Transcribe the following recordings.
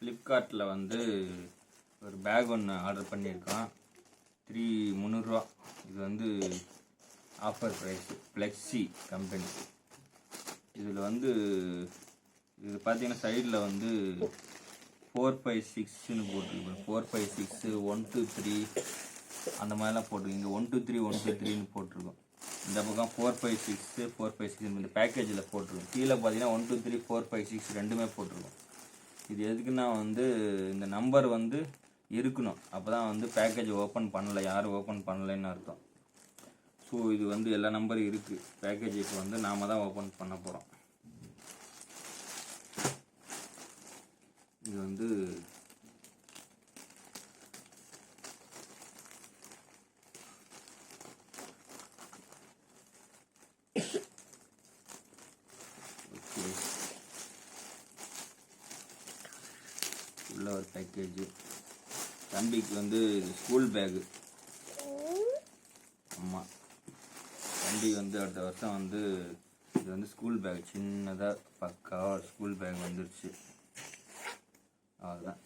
ஃப்ளிப்கார்ட்டில் வந்து ஒரு பேக் ஒன்று ஆர்டர் பண்ணியிருக்கான். 300 இது வந்து ஆஃபர் ப்ரைஸ். Flexi company. இதில் வந்து இது பார்த்தீங்கன்னா சைடில் வந்து 456ன்னு போட்டிருக்கு. 456 1 2 3 அந்த மாதிரிலாம் போட்டிருக்கு. இங்கே 1 2 3 1 2 3ன்னு போட்டிருக்கோம். இந்த பக்கம் 456 456 இந்த பேக்கேஜில் போட்டிருக்கோம். கீழே பார்த்தீங்கன்னா 1 2 3 4 5 6 ரெண்டுமே போட்டிருக்கோம். இது எதுக்குன்னா வந்து இந்த நம்பர் வந்து இருக்கணும். அப்போ தான் வந்து பேக்கேஜ் ஓப்பன் பண்ணலை, யாரும் ஓப்பன் பண்ணலைன்னு அர்த்தம். ஸோ இது வந்து எல்லா நம்பரும் இருக்குது. பேக்கேஜ் இப்போ வந்து நாம் தான் ஓப்பன் பண்ண போகிறோம். இது வந்து உள்ள ஒரு பேக்கேஜ். தம்பிக்கு வந்து ஸ்கூல் பேகு. ஆமாம், தம்பி வந்து அடுத்த வருஷம் வந்து இது வந்து ஸ்கூல் பேக் சின்னதாக பக்காவாக ஸ்கூல் பேக் வந்துருச்சு. அவ்வளோதான்,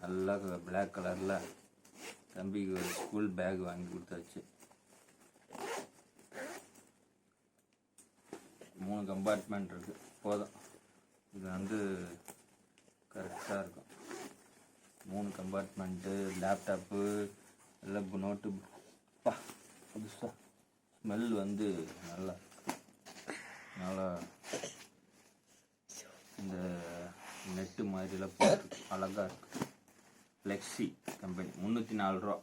நல்லா பிளாக் கலரில் தம்பிக்கு ஒரு ஸ்கூல் பேக் வாங்கி கொடுத்தாச்சு. 3 கம்பார்ட்மெண்ட் இருக்குது. போதும், இது வந்து கரெக்டாக இருக்கும். 3 கம்பார்ட்மெண்ட்டு, லேப்டாப்பு எல்லாம் நோட்டு புதுசாக ஸ்மெல் வந்து நல்லா இந்த நெட்டு மாதிரிலாம் போட்டு அழகாக இருக்குது. Flexi company. 304 ரூபா.